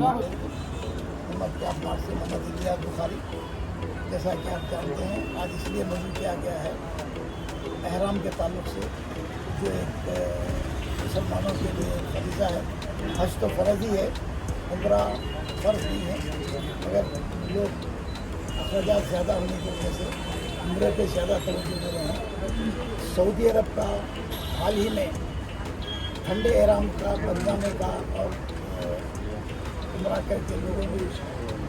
मोहम्मद के अब्बास से मोहम्मद इलियास बुखारी, जैसा कि आप जानते हैं, आज इसलिए मौजूद किया गया है एहराम के ताल्लुक़ से, जो एक मुसलमानों के लिए फरीज़ा है। हज तो फ़र्ज़ ही है, उम्रा फ़र्ज़ नहीं है, मगर लोग अखराजात ज़्यादा होने की वजह से उम्रे पे ज़्यादा तवज्जो दे रहे हैं। सऊदी अरब का हाल ही में ठंडे एहराम का बनवाने का और उम्रा करके लोगों को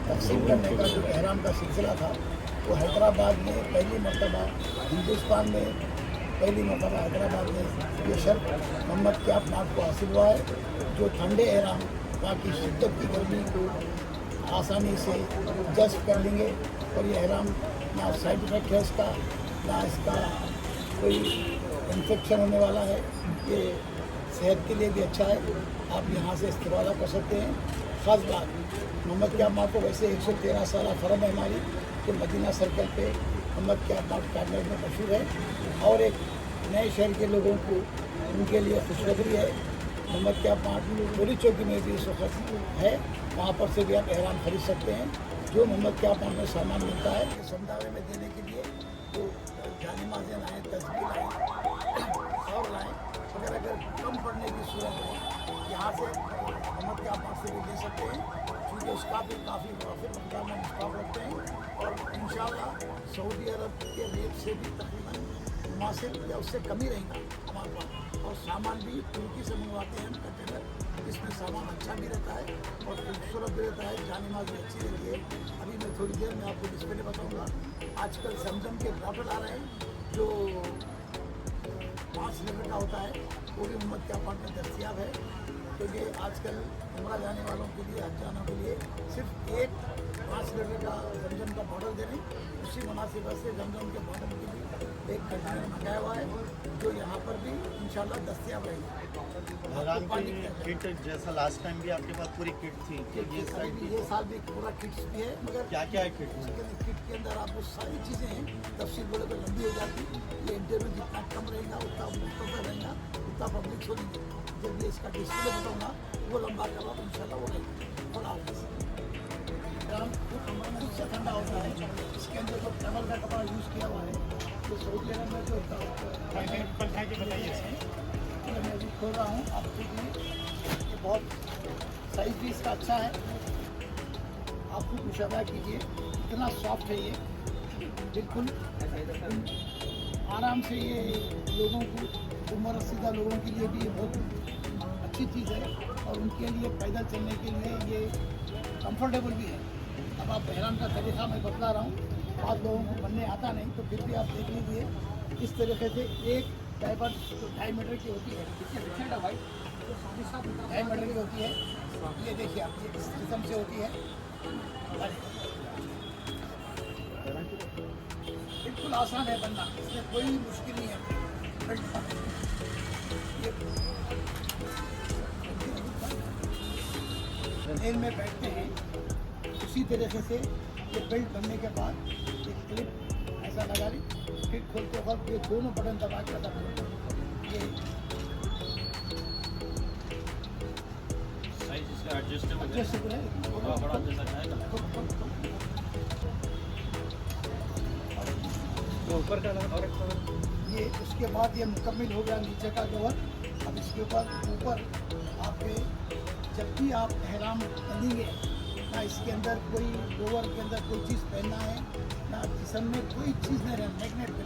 तकसीम करने का जो एहराम का सिलसिला था, वो हैदराबाद में पहली मरतबा, हिंदुस्तान में पहली मरतबा हैदराबाद में ये शर्त मोहम्मद के अब्बास को हासिल हुआ है, जो ठंडे एहराम बाकी शिद्दत की गर्मी को आसानी से जज़्ब कर लेंगे। और ये एहराम ना साइड इफेक्ट है इसका, ना इसका कोई इन्फेक्शन होने वाला है, ये सेहत के लिए भी अच्छा है। आप यहाँ से इस्तेमाल कर सकते हैं। ख़ास बात, मोहम्मद के अब्बास को वैसे 113 साल फर्म है हमारी कि मदीना सर्कल पे मोहम्मद के अब्बास कार्नर में मशहूर है। और एक नए शहर के लोगों को उनके लिए खुशखबरी है, मोहम्मद के अब्बास गोली चौकी में भी इस वक्त है, वहाँ पर से भी आप एहराम खरीद सकते हैं। जो मोहम्मद के अब्बास में सामान मिलता है समदावे में देने के लिए, तो जानिमाज़ें लाएँ, तस्बीह लाएँ और लाएँ। अगर कम पड़ने की सूरत में यहाँ से मोहम्मद के अब्बास से भी ले सकते हैं, क्योंकि उसका भी काफ़ी मुनाफिक मकदार में स्टॉक रखते हैं। और इंशाअल्लाह सऊदी अरब के रेट से भी तकरीबन मुनासिब या उससे कम ही रहेगा हमारे पास। और सामान भी तुर्की से मंगवाते हैं कंटेनर, इसमें सामान अच्छा भी रहता है और खूबसूरत भी रहता है, जानिमाज़ भी अच्छी रहती है। अभी मैं थोड़ी देर में आपको डिस्प्ले बताऊँगा। आजकल जमजम के बॉटल आ रहे हैं जो 5 लीटर का होता है, वो भी मोहम्मद के अब्बास में दस्तयाब है। क्योंकि आजकल उम्रा जाने वालों के लिए, हज जाने के लिए सिर्फ एक 5 लीटर का जमजम का बॉटल दे रहे हैं। उसी मुनासिबत से जमजम के बॉटल की भी एक कंटेनर मंगाया हुआ है, जो यहाँ पर भी इंशाल्लाह दस्तयाब रहेगी। किट जैसा लास्ट टाइम भी आपके पास पूरी किट थी, ये साल भी पूरा किट्स भी है, मगर क्या क्या है किट में? किट के अंदर आपको सारी चीज़ें हैं। तफसील बोले तो लंबी हो जाती, ये इंटरव्यू जितना कम रहेगा उतना मुख्तसर रहेगा, उतना पब्लिक छोड़ेंगे। जब ये इसका डिस्प्ले बताऊँगा वो लंबा करवा इंशाल्लाह वो रहेगा। और आप खुद से ठंडा होता है, इसके अंदर जो टेबल का कपड़ा यूज़ किया हुआ है, तो सऊदी अरब में जो मैं अभी खोल रहा हूँ, आप देखिए ये बहुत साइज़ भी इसका अच्छा है। आप खुद मुशाबा कीजिए, इतना सॉफ्ट है ये, बिल्कुल आराम से। ये लोगों को, उम्र रसीदा लोगों के लिए भी ये बहुत अच्छी चीज़ है, और उनके लिए पैदल चलने के लिए ये कंफर्टेबल भी है। अब आप एहराम का तरीक़ा मैं बतला रहा हूँ, बहुत लोगों को बनने आता नहीं, तो फिर भी आप देख लीजिए इस तरीके से। एक डाइवर 2.5 मीटर की होती है, भाई 2.5 मीटर की होती है। ये देखिए आप, ये इस किस्म से होती है, बिल्कुल आसान है बनना, इसमें कोई मुश्किल नहीं है। ट्रेन में बैठते हैं उसी तरीके से ये बेल्ट बनने के बाद एक क्लिप ऐसा लगा ली, फिर खोलते वक्त ये दोनों बटन दबा के रखा, ये साइज इसका एडजस्टेबल है, बड़ा जैसा है ना, तो ऊपर का और ये। उसके बाद ये मुकम्मल हो गया नीचे का कवर। अब इसके ऊपर आपके जब भी आप एहराम बंधेंगे ना, इसके अंदर कोई लोअर के अंदर कोई चीज़ पहनना है ना, जिस्म में कोई चीज़ नहीं रहना, मैग्नेट पे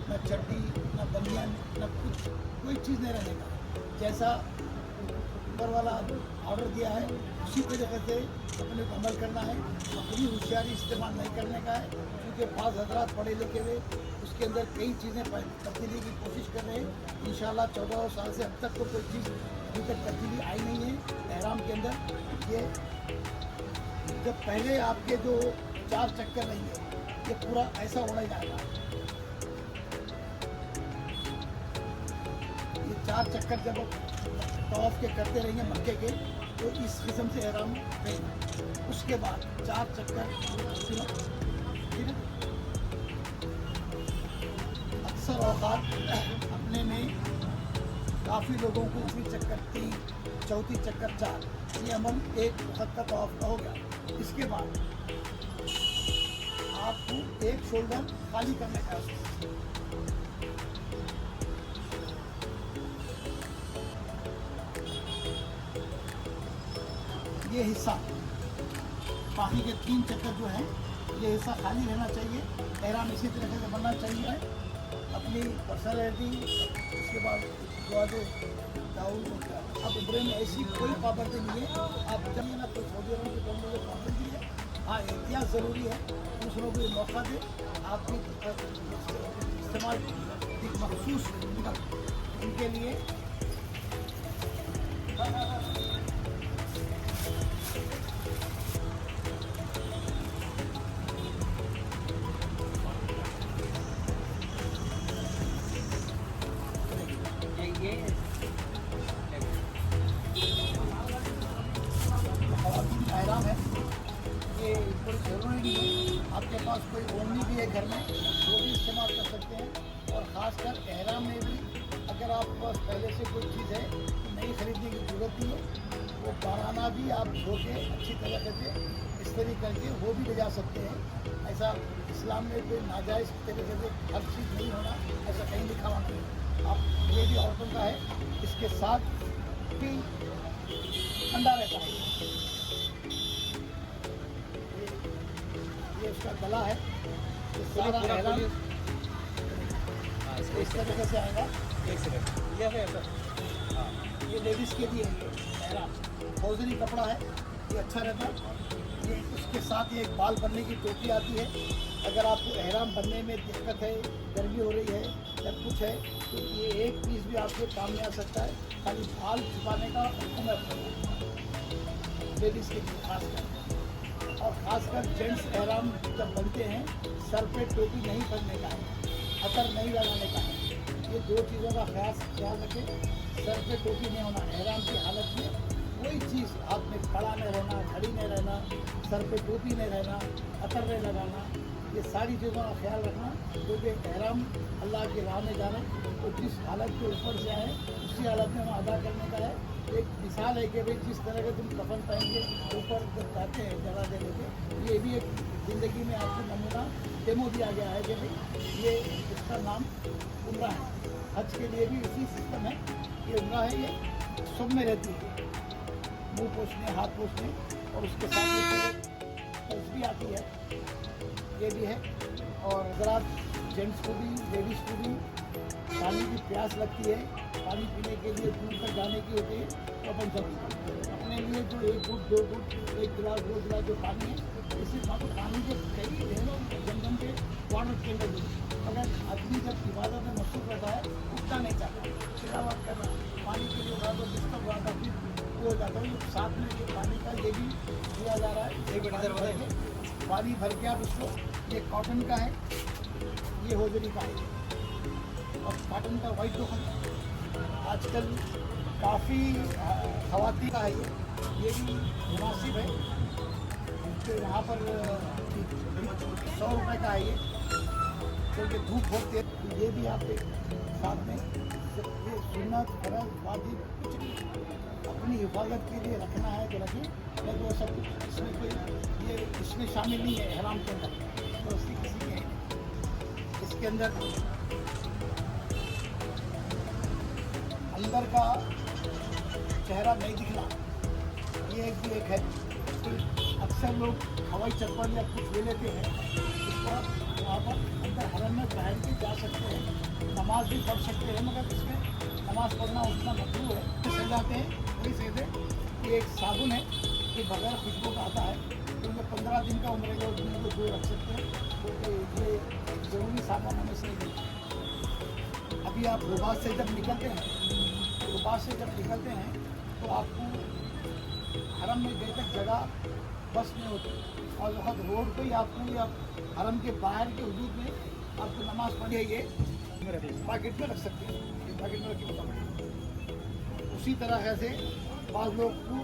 ना चड्डी ना बनियान ना कुछ, कोई चीज़ नहीं रहने का। जैसा ऊपर वाला ऑर्डर दिया है उसी तरीके से अपने को अमल करना है। अपनी होशियारी इस्तेमाल नहीं करने का है, क्योंकि 5 हज़रात पढ़े लिखे हुए उसके अंदर कई चीज़ें तब्दीली की कोशिश कर रहे हैं। इंशाल्लाह 14 साल से अब तक तो कोई चीज़ अभी तक तब्दीली आई नहीं है एहराम के अंदर। ये जब पहले आपके जो 4 चक्कर रहेंगे, ये पूरा ऐसा उड़ा जाएगा। ये 4 चक्कर जब तवाफ के करते रहेंगे मक्के के, तो इस किस्म से एहराम रहेगा। उसके बाद 4 चक्कर फिर अक्सर औकात अपने में काफ़ी लोगों को 3 चक्कर 3, चौथी चक्कर 4, ये अमल एक वक्त का तवाफ का हो गया। इसके बाद आपको एक शोल्डर खाली करने का है। ये हिस्सा बाकी के 3 चक्कर जो है ये हिस्सा खाली रहना चाहिए। एहराम इसी तरीके से बनना चाहिए। अपनी पर्सनैलिटी उसके बाद अब उम्र में ऐसी कोई पाबंदी नहीं है। आप जब ना कोई सऊदी अरब के बोलने की पाबंदी है। हाँ, एहतियात ज़रूरी है। दूसरों को ये मौका दे आप भी इस्तेमाल एक मखसूस उनके लिए एहराम है। ये कोई ज़रूरी नहीं है। आपके पास कोई ओढ़नी भी है घर में, वो भी इस्तेमाल कर सकते हैं। और ख़ासकर एहराम में भी अगर आपके पास पहले से कोई चीज़ है तो नई खरीदने की ज़रूरत नहीं है। वो पुराना भी आप धो के अच्छी तरीके से इस्त्री करके वो भी ले जा सकते हैं। ऐसा इस्लाम में कोई नाजायज़ तरीके से हर चीज़ नहीं होना, ऐसा कहीं लिखा हुआ नहीं। आप ये भी औरतों का है। इसके साथ भी ठंडा रहता है। ये उसका गला है। ये सारा एहराम इस तरीके से आएगा। एक सेकंड ये है सर। ये लेडीज़ के लिए एहराम हौजरी कपड़ा है। ये अच्छा रहता है। ये उसके साथ ये एक बाल बनने की टोपी आती है। अगर आपको एहराम बनने में दिक्कत है, गर्मी हो रही है या कुछ है तो ये एक पीस भी आपके काम में आ सकता है। खाली बाल छुपाने का हुक्म है लेडीज़ के लिए खासकर। और ख़ासकर जेंट्स एहराम जब बनते हैं सर पे टोपी नहीं पहनने का है, अतर नहीं लगाने का है। ये 2 चीज़ों का ख्याल रखें। सर पे टोपी नहीं होना। एहराम की हालत में कोई चीज़ हाथ में कड़ा नहीं रहना, घड़ी नहीं रहना, सर पे टोपी नहीं रहना, अतर नहीं लगाना। ये सारी चीज़ों का ख्याल रखना। क्योंकि एहराम अल्लाह की राह में जाना तो जिस हालत के ऊपर से आए उसी हालत में हम अदा करने का है। एक मिसाल है कि भाई जिस तरह के तुम कफन पहन के ऊपर जब जाते हैं जला देने के, ये भी एक ज़िंदगी में आपको नमूना डेमो दिया गया है कि भाई ये इसका नाम उम्रा है। हज के लिए भी इसी सिस्टम है। ये उम्रा है। ये सब में रहती है, मुंह पोछने, हाथ पोछने, और उसके साथ पल्स भी आती है। ये भी है। और अगर आप जेंट्स को भी लेडीज़ को भी पानी की प्यास लगती है, पानी पीने के लिए दूर तक जाने की होती है तो अपन सब अपने लिए जो 1 घूंट 2 घूंट 1 गिलास 2 गिलास जो पानी है इसी पानी के कई ढेरों जमजम के वाटर के अंदर अगर आदमी जब इबादत में मशहूर रहता है उठना नहीं चाहता, तिलावत करना, पानी के लिए उठा तो डिस्टर्ब हुआ था, फिर वो हो जाता है। साथ में ये पानी का ये भी दिया जा रहा है। एक मिनट पानी भर के आप इसको, ये कॉटन का है, ये होजरी का है और कॉटन का वाइट टोकन आजकल काफ़ी खवाती का है। ये भी मुनासिब है। तो यहाँ पर 100 रुपये का है ये, क्योंकि धूप बहुत है। तो ये भी आप एक साथ में ये सुन्नत फर्ज वाजिब कुछ नहीं, अपनी हिफाजत के लिए रखना है तो रखिए, नहीं तो सब कुछ इसमें कोई ये इसमें शामिल नहीं है एहराम के अंदर। तो उसकी किसी के इसके अंदर अंदर का चेहरा नहीं दिखना, ये एक भी एक है। तो अक्सर लोग हवाई चप्पल या कुछ ले लेते हैं, इसको वहाँ पर अंदर हरम में पहन के जा सकते हैं, नमाज भी पढ़ सकते हैं, मगर इसमें नमाज पढ़ना उतना मकरूह है। तो सह जाते हैं वही सहते। ये एक साबुन है, ये बगैर खुशबू का आता है, क्योंकि 15 दिन का उम्र है, दिन को दूर रख सकते हैं। तो ये ज़रूरी सामान हमें सही नहीं। अभी आप रुबात से जब निकलते हैं, रुबात से जब निकलते हैं तो आपको हरम में गए तक जगह बस में होती है, और वक्त रोड पे ही आपको या हरम के बाहर के हदूद में आपको नमाज पढ़ी है। ये पॉकेट में रख सकते हैं, ये पॉकेट में रख के उसी तरह से बाद लोग को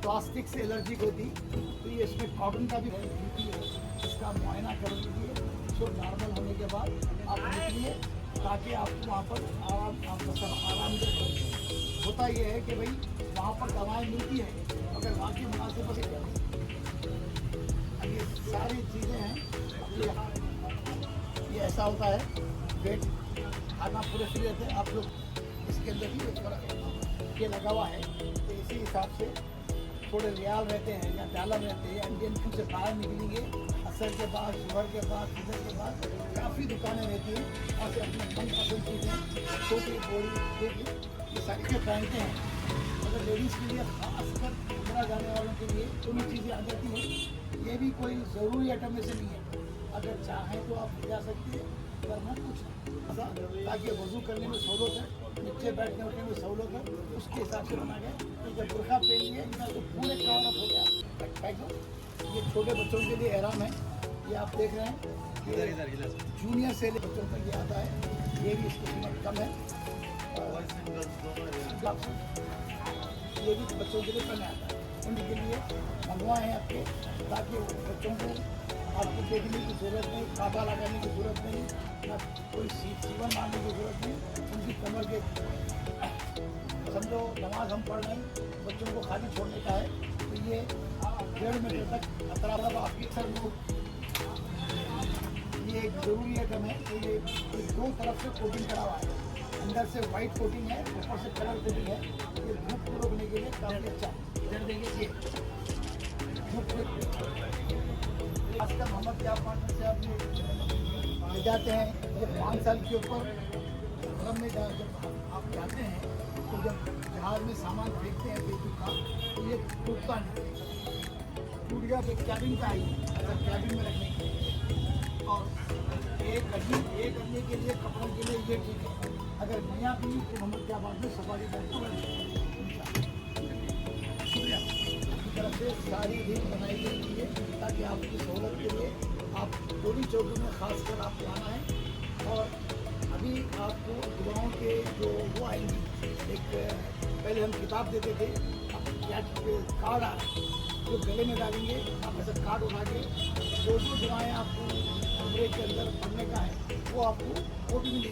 प्लास्टिक से एलर्जिक होती, तो ये इसमें कॉटन का भी ड्यूटी है। इसका मुआयना कर लीजिए, इसको नॉर्मल होने के बाद आप निकलिए, ताकि आपको वहाँ पर आराम होता। ये है कि भाई वहाँ पर दवाएं मिलती हैं मगर वहाँ की मुनासिबत से क्या ये सारी चीज़ें हैं। ये ऐसा होता है बेड खाना पूरे फ्री रहते हैं। आप लोग इसके अंदर भी एक ये लगा हुआ है तो इसी हिसाब से थोड़े रियाल रहते हैं या डॉलर रहते हैं। इंडियन फूड से बाहर निकलेंगे असर के बाद शुगर के बाद शुगर के बाद काफ़ी दुकानें रहती हैं और से अपने मनपसंद चीज़ें छोटी बोरी देखिए ये सारी चीज़ें पहनते हैं। अगर लेडीज़ के लिए खासकर उमरा जाने वालों के लिए दोनों चीज़ें आ जाती हैं। ये भी कोई ज़रूरी आइटम में से नहीं है, अगर चाहें तो आप जा सकते हैं वरना कुछ नहीं, ताकि वज़ू करने में सहूलत है, नीचे बैठने उठने में सहूलत है, उसके हिसाब से बना गया। तो जब बुर्खा पहन लिए इनका तो पूरे कवर अप हो गया। ये छोटे बच्चों के लिए एहराम है, ये आप देख रहे हैं जूनियर से ले बच्चों तक ये आता है। ये भी इसकी कीमत कम है। ये भी बच्चों के लिए कम आता है। उनके लिए मंगवाए हैं आपके ताकि बच्चों को आपको देखने की ज़रूरत नहीं, काबा लगाने की ज़रूरत नहीं, ना कोई सीवन मारने की ज़रूरत नहीं। उनकी कमर के समझो नमाज हम पढ़ रहे हैं, बच्चों को खाली छोड़ने का है तो ये 1.5 मीटर तक अतराब आपकी सर ये एक ज़रूरी आइटम है। तो ये दो तरफ से कोटिंग करा हुआ है, अंदर से वाइट कोटिंग है, ऊपर से कलर कोटिंग है। ये धूप को रोकने के लिए काफ़ी अच्छा है। इधर देखिए ये धूप आजकल मोहम्मद क्या पार्टनर से आप ले जाते हैं। ये 5 साल के ऊपर गरम में जब आप जाते हैं तो जब जहाज़ में सामान फेंकते हैं बेचू का तो ये टूटता नहीं, टूट गया तो कैबिन का ही कैबिन में रखने के लिए और एक करने के लिए कपड़ों के लिए ये ठीक है। अगर नया भी तो मोहम्मद क्या बात में सफारी का शुक्रिया। इसी तरह से सारी रीत बनाई गई है ताकि आपकी सहूलत के लिए आप थोड़ी चौकी में खास कर आपको आना है। और अभी आपको दुआओं के जो वो आएंगी, एक पहले हम किताब देते थे, अब क्या कार्ड आ रहा है जो गले में डालेंगे। आप ऐसा कार्ड उठा के जो दुआएँ आपको कमरे के अंदर पढ़ने का है वो आपको वो भी मिलेगी।